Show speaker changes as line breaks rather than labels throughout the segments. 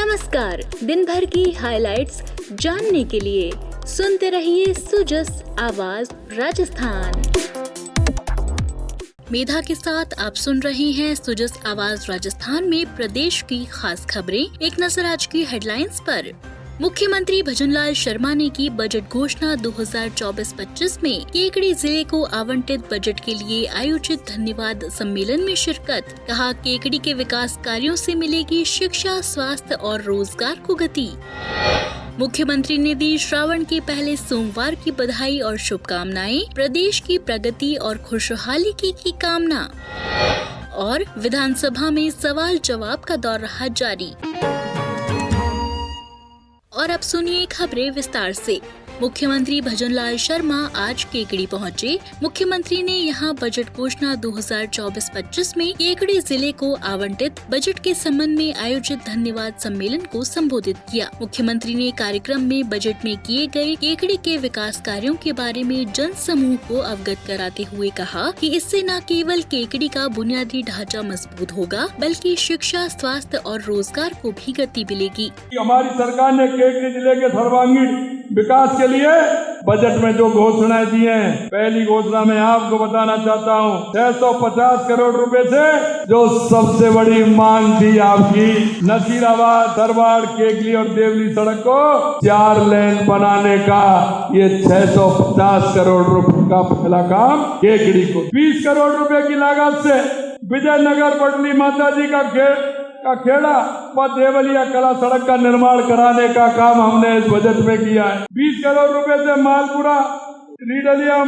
नमस्कार। दिन भर की हाइलाइट्स जानने के लिए सुनते रहिए सुजस आवाज राजस्थान। मेधा के साथ आप सुन रहे हैं सुजस आवाज राजस्थान में प्रदेश की खास खबरें। एक नजर आज की हेडलाइंस पर। मुख्यमंत्री भजनलाल शर्मा ने की बजट घोषणा 2024-25 में केकड़ी जिले को आवंटित बजट के लिए आयोजित धन्यवाद सम्मेलन में शिरकत। कहा, केकड़ी के विकास कार्यों से मिलेगी शिक्षा, स्वास्थ्य और रोजगार को गति। मुख्यमंत्री ने दी श्रावण के पहले सोमवार की बधाई और शुभकामनाएं। प्रदेश की प्रगति और खुशहाली की कामना। और विधानसभा में सवाल जवाब का दौर रहा जारी। और अब सुनिए खबरें विस्तार से। मुख्यमंत्री भजनलाल शर्मा आज केकड़ी पहुंचे। मुख्यमंत्री ने यहां बजट घोषणा 2024-25 में केकड़ी जिले को आवंटित बजट के संबंध में आयोजित धन्यवाद सम्मेलन को संबोधित किया। मुख्यमंत्री ने कार्यक्रम में बजट में किए गए केकड़ी के विकास कार्यों के बारे में जन समूह को अवगत कराते हुए कहा कि इससे न केवल केकड़ी का बुनियादी ढांचा मजबूत होगा, बल्कि शिक्षा, स्वास्थ्य और रोजगार को भी गति मिलेगी।
हमारी सरकार ने केकड़ी जिले के सर्वांगीण विकास के लिए बजट में जो घोषणाएं दी हैं, पहली घोषणा में आपको बताना चाहता हूं, 650 करोड़ रुपए से जो सबसे बड़ी मांग थी आपकी, नसीराबाद, सरवाड़, केकली और देवली सड़क को 4 लेन बनाने का, ये 650 करोड़ रुपए का पहला काम केकड़ी को। 20 करोड़ रुपए की लागत से विजयनगर पटनी माता जी का खेड़ा व देवलिया कला सड़क का निर्माण कराने का काम हमने इस बजट में किया है। 20 करोड़ रुपए से मालपुरा, रीडलिया,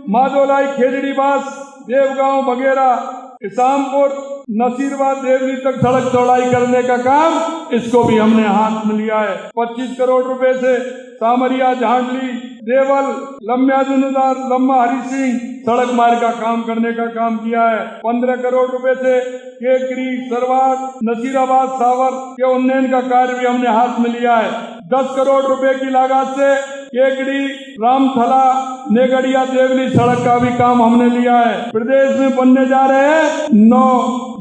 माधोलाई, खेजड़ी बास, देवगांव वगैरह, इसामपुर, नसीरबाद, देवली तक सड़क चौड़ाई करने का काम, इसको भी हमने हाथ में लिया है। 25 करोड़ रुपए से सामरिया, झांडली, देवल, लम्बाजुनुदार, लम्बा हरि सिंह सड़क मार्ग का काम करने का काम किया है। 15 करोड़ रुपए से केकड़ी, सरवाड़, नसीराबाद, सावर के उन्नयन का कार्य भी हमने हाथ में लिया है। 10 करोड़ रुपए की लागत से केकड़ी, रामथला, नेगड़िया, देवली सड़क का भी काम हमने लिया है। प्रदेश में बनने जा रहे हैं 9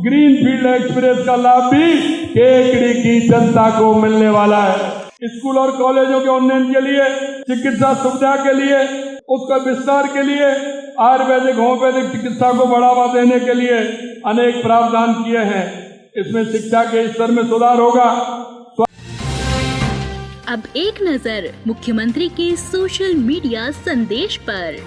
ग्रीनफील्ड एक्सप्रेस का लाभ भी केकड़ी की जनता को मिलने वाला है। स्कूल और कॉलेजों के उन्नयन के लिए, चिकित्सा सुविधा के लिए, उसका विस्तार के लिए, आयुर्वेदिक, होम्योपैथिक चिकित्सा को बढ़ावा देने के लिए अनेक प्रावधान किए हैं। इसमें शिक्षा के स्तर में सुधार होगा।
अब एक नजर मुख्यमंत्री के सोशल मीडिया संदेश पर।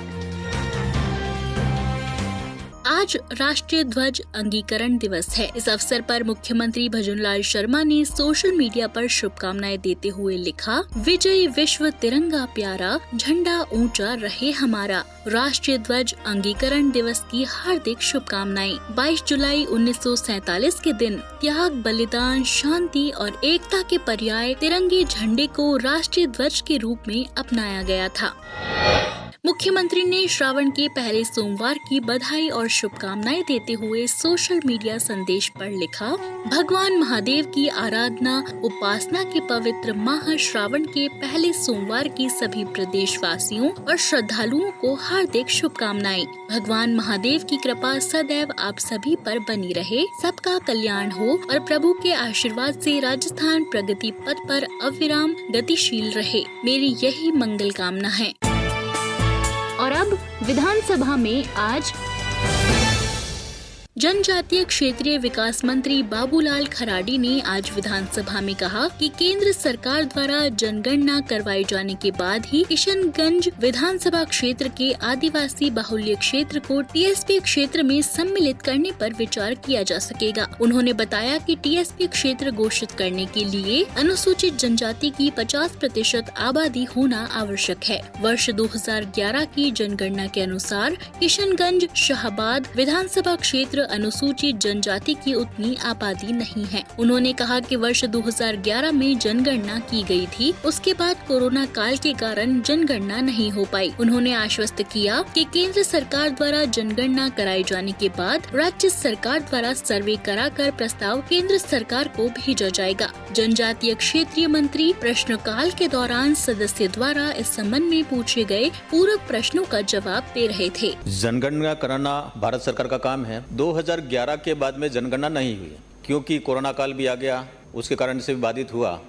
आज राष्ट्रीय ध्वज अंगीकरण दिवस है। इस अवसर पर मुख्यमंत्री भजनलाल शर्मा ने सोशल मीडिया पर शुभकामनाएं देते हुए लिखा, विजय विश्व तिरंगा प्यारा, झंडा ऊंचा रहे हमारा। राष्ट्रीय ध्वज अंगीकरण दिवस की हार्दिक शुभकामनाएं। 22 जुलाई 1947 के दिन त्याग, बलिदान, शांति और एकता के पर्याय तिरंगे झंडे को राष्ट्रीय ध्वज के रूप में अपनाया गया था। मुख्यमंत्री ने श्रावण के पहले सोमवार की बधाई और शुभकामनाएं देते हुए सोशल मीडिया संदेश पर लिखा, भगवान महादेव की आराधना उपासना के पवित्र माह श्रावण के पहले सोमवार की सभी प्रदेशवासियों और श्रद्धालुओं को हार्दिक शुभकामनाएं। भगवान महादेव की कृपा सदैव आप सभी पर बनी रहे, सबका कल्याण हो और प्रभु के आशीर्वाद से राजस्थान प्रगति पथ पर अविराम गतिशील रहे, मेरी यही मंगल कामना है। और अब विधानसभा में आज जनजातीय क्षेत्रीय विकास मंत्री बाबूलाल खराड़ी ने आज विधानसभा में कहा कि केंद्र सरकार द्वारा जनगणना करवाए जाने के बाद ही किशनगंज विधानसभा क्षेत्र के आदिवासी बाहुल्य क्षेत्र को टीएसपी क्षेत्र में सम्मिलित करने पर विचार किया जा सकेगा। उन्होंने बताया कि टीएसपी क्षेत्र घोषित करने के लिए अनुसूचित जनजाति की 50% आबादी होना आवश्यक है। वर्ष 2011 की जनगणना के अनुसार किशनगंज शाहबाद विधानसभा क्षेत्र अनुसूचित जनजाति की उतनी आबादी नहीं है। उन्होंने कहा कि वर्ष 2011 में जनगणना की गई थी, उसके बाद कोरोना काल के कारण जनगणना नहीं हो पाई। उन्होंने आश्वस्त किया कि केंद्र सरकार द्वारा जनगणना कराए जाने के बाद राज्य सरकार द्वारा सर्वे कराकर प्रस्ताव केंद्र सरकार को भेजा जाएगा। जनजातीय क्षेत्रीय मंत्री प्रश्नकाल के दौरान सदस्य द्वारा इस संबंध में पूछे गए पूरक प्रश्नों का जवाब दे रहे थे।
जनगणना कराना भारत सरकार का काम है। 2011 के बाद में जनगणना नहीं हुई क्योंकि कोरोना काल भी आ गया, उसके कारण से भी बाधित हुआ।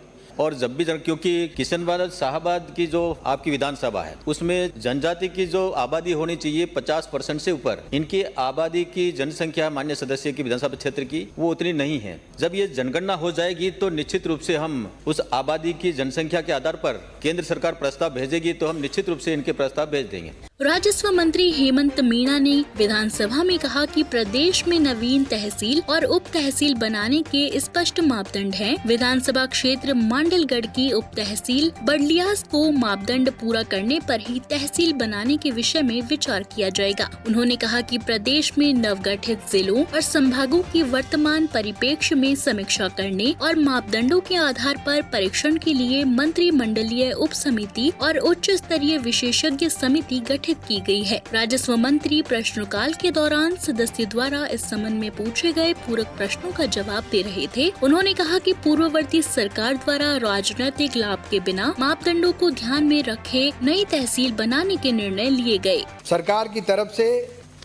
और जब भी क्योंकि किशनगंज शाहाबाद की जो आपकी विधानसभा है उसमें जनजाति की जो आबादी होनी चाहिए 50% से ऊपर, इनकी आबादी की जनसंख्या माननीय सदस्य की विधानसभा क्षेत्र की वो उतनी नहीं है। जब ये जनगणना हो जाएगी तो निश्चित रूप से हम उस आबादी की जनसंख्या के आधार पर केंद्र सरकार प्रस्ताव भेजेगी तो हम निश्चित रूप से इनके प्रस्ताव भेज देंगे।
राजस्व मंत्री हेमंत मीणा ने विधानसभा में कहा कि प्रदेश में नवीन तहसील और उप तहसील बनाने के स्पष्ट मापदंड हैं। विधानसभा क्षेत्र मांडलगढ़ की उप तहसील बड़लियास को मापदंड पूरा करने पर ही तहसील बनाने के विषय में विचार किया जाएगा। उन्होंने कहा कि प्रदेश में नवगठित जिलों और संभागों की वर्तमान परिप्रेक्ष्य में समीक्षा करने और मापदंडों के आधार पर परीक्षण के लिए मंत्रिमंडलीय उप समिति और उच्च स्तरीय विशेषज्ञ समिति गठित की गई है। राजस्व मंत्री प्रश्नकाल के दौरान सदस्य द्वारा इस संबंध में पूछे गए पूरक प्रश्नों का जवाब दे रहे थे। उन्होंने कहा कि पूर्ववर्ती सरकार द्वारा राजनीतिक लाभ के बिना मापदंडों को ध्यान में रखे नई तहसील बनाने के निर्णय लिए गए।
सरकार की तरफ से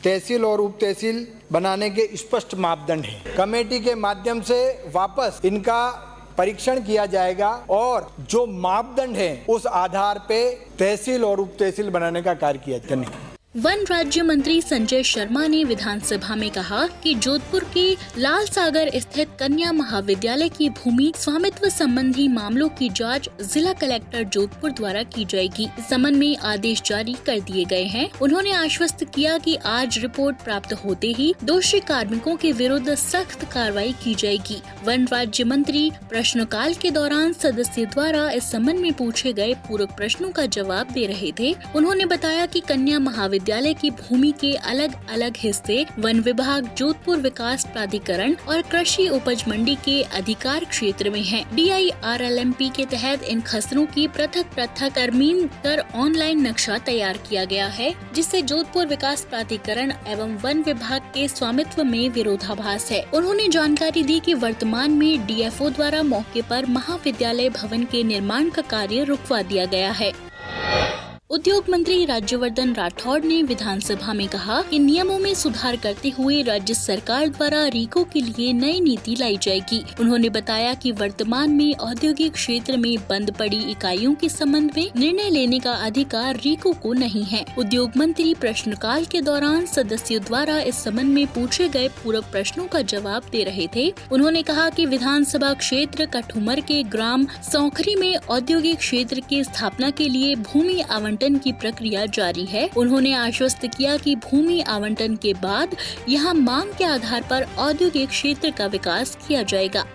तहसील और उप तहसील बनाने के स्पष्ट मापदंड हैं। कमेटी के माध्यम से वापस इनका परीक्षण किया जाएगा और जो मापदंड हैं उस आधार पे तहसील और उप तहसील बनाने का कार्य किया जाएगा।
वन राज्य मंत्री संजय शर्मा ने विधानसभा में कहा कि जोधपुर के लाल सागर स्थित कन्या महाविद्यालय की भूमि स्वामित्व संबंधी मामलों की जांच जिला कलेक्टर जोधपुर द्वारा की जाएगी। इस संबंध में आदेश जारी कर दिए गए हैं। उन्होंने आश्वस्त किया कि आज रिपोर्ट प्राप्त होते ही दोषी कार्मिकों के विरुद्ध सख्त कार्रवाई की जाएगी। वन राज्य मंत्री प्रश्नकाल के दौरान सदस्य द्वारा इस संबंध में पूछे गए पूरक प्रश्नों का जवाब दे रहे थे। उन्होंने बताया कि कन्या महाविद्यालय की भूमि के अलग अलग हिस्से वन विभाग, जोधपुर विकास प्राधिकरण और कृषि उपज मंडी के अधिकार क्षेत्र में हैं। DIRLMP के तहत इन खसरों की पृथक तरमीम कर ऑनलाइन नक्शा तैयार किया गया है, जिससे जोधपुर विकास प्राधिकरण एवं वन विभाग के स्वामित्व में विरोधाभास है। उन्होंने जानकारी दी कि वर्तमान में DFO द्वारा मौके पर महाविद्यालय भवन के निर्माण का कार्य रुकवा दिया गया है। उद्योग मंत्री राज्यवर्धन राठौड़ ने विधानसभा में कहा कि नियमों में सुधार करते हुए राज्य सरकार द्वारा रीको के लिए नई नीति लाई जाएगी। उन्होंने बताया कि वर्तमान में औद्योगिक क्षेत्र में बंद पड़ी इकाइयों के संबंध में निर्णय लेने का अधिकार रीको को नहीं है। उद्योग मंत्री प्रश्नकाल के दौरान सदस्यों द्वारा इस संबंध में पूछे गए पूरक प्रश्नों का जवाब दे रहे थे। उन्होंने कहा कि विधानसभा क्षेत्र कठुमर के ग्राम सौखरी में औद्योगिक क्षेत्र की स्थापना के लिए भूमि आवंटन की प्रक्रिया जारी है। उन्होंने आश्वस्त किया कि भूमि आवंटन के बाद यहां मांग के आधार पर औद्योगिक क्षेत्र का विकास किया जाएगा।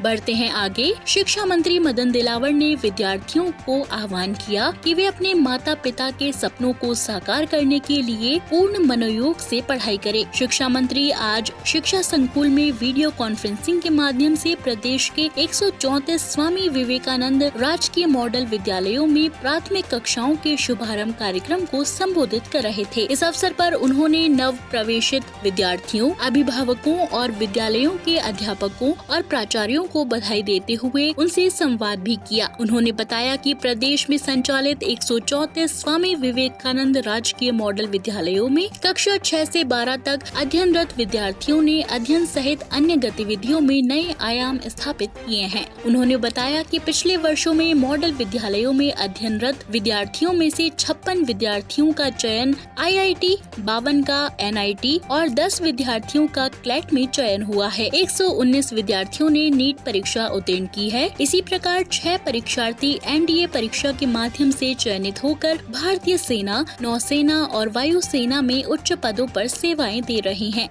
बढ़ते हैं आगे। शिक्षा मंत्री मदन दिलावर ने विद्यार्थियों को आह्वान किया कि वे अपने माता पिता के सपनों को साकार करने के लिए पूर्ण मनोयोग से पढ़ाई करें। शिक्षा मंत्री आज शिक्षा संकुल में वीडियो कॉन्फ्रेंसिंग के माध्यम से प्रदेश के 134 स्वामी विवेकानंद राजकीय मॉडल विद्यालयों में प्राथमिक कक्षाओं के शुभारंभ कार्यक्रम को संबोधित कर रहे थे। इस अवसर पर उन्होंने नव प्रवेशित विद्यार्थियों, अभिभावकों और विद्यालयों के अध्यापकों और प्राचार्यों को बधाई देते हुए उनसे संवाद भी किया। उन्होंने बताया कि प्रदेश में संचालित 134 स्वामी विवेकानंद राजकीय मॉडल विद्यालयों में कक्षा 6 से 12 तक अध्ययनरत विद्यार्थियों ने अध्ययन सहित अन्य गतिविधियों में नए आयाम स्थापित किए हैं। उन्होंने बताया कि पिछले वर्षों में मॉडल विद्यालयों में अध्ययनरत विद्यार्थियों में से 56 विद्यार्थियों का चयन IIT, 52 का NIT और 10 विद्यार्थियों का क्लैट में चयन हुआ है। 119 विद्यार्थियों ने नीट परीक्षा उत्तीर्ण की है। इसी प्रकार 6 परीक्षार्थी NDA परीक्षा के माध्यम से चयनित होकर भारतीय सेना, नौसेना और वायुसेना में उच्च पदों पर सेवाएं दे रही हैं।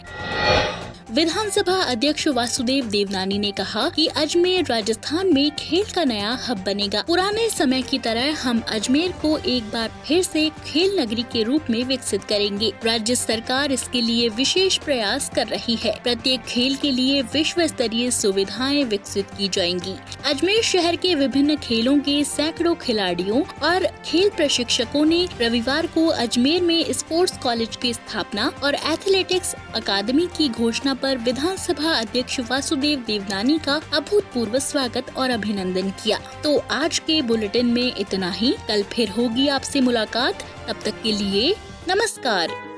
विधानसभा अध्यक्ष वासुदेव देवनानी ने कहा कि अजमेर राजस्थान में खेल का नया हब बनेगा। पुराने समय की तरह हम अजमेर को एक बार फिर से खेल नगरी के रूप में विकसित करेंगे। राज्य सरकार इसके लिए विशेष प्रयास कर रही है। प्रत्येक खेल के लिए विश्व स्तरीय सुविधाएं विकसित की जाएंगी। अजमेर शहर के विभिन्न खेलों के सैकड़ों खिलाड़ियों और खेल प्रशिक्षकों ने रविवार को अजमेर में स्पोर्ट्स कॉलेज की स्थापना और एथलेटिक्स अकादमी की घोषणा पर विधानसभा अध्यक्ष वासुदेव देवनानी का अभूतपूर्व स्वागत और अभिनंदन किया। तो आज के बुलेटिन में इतना ही। कल फिर होगी आपसे मुलाकात। तब तक के लिए नमस्कार।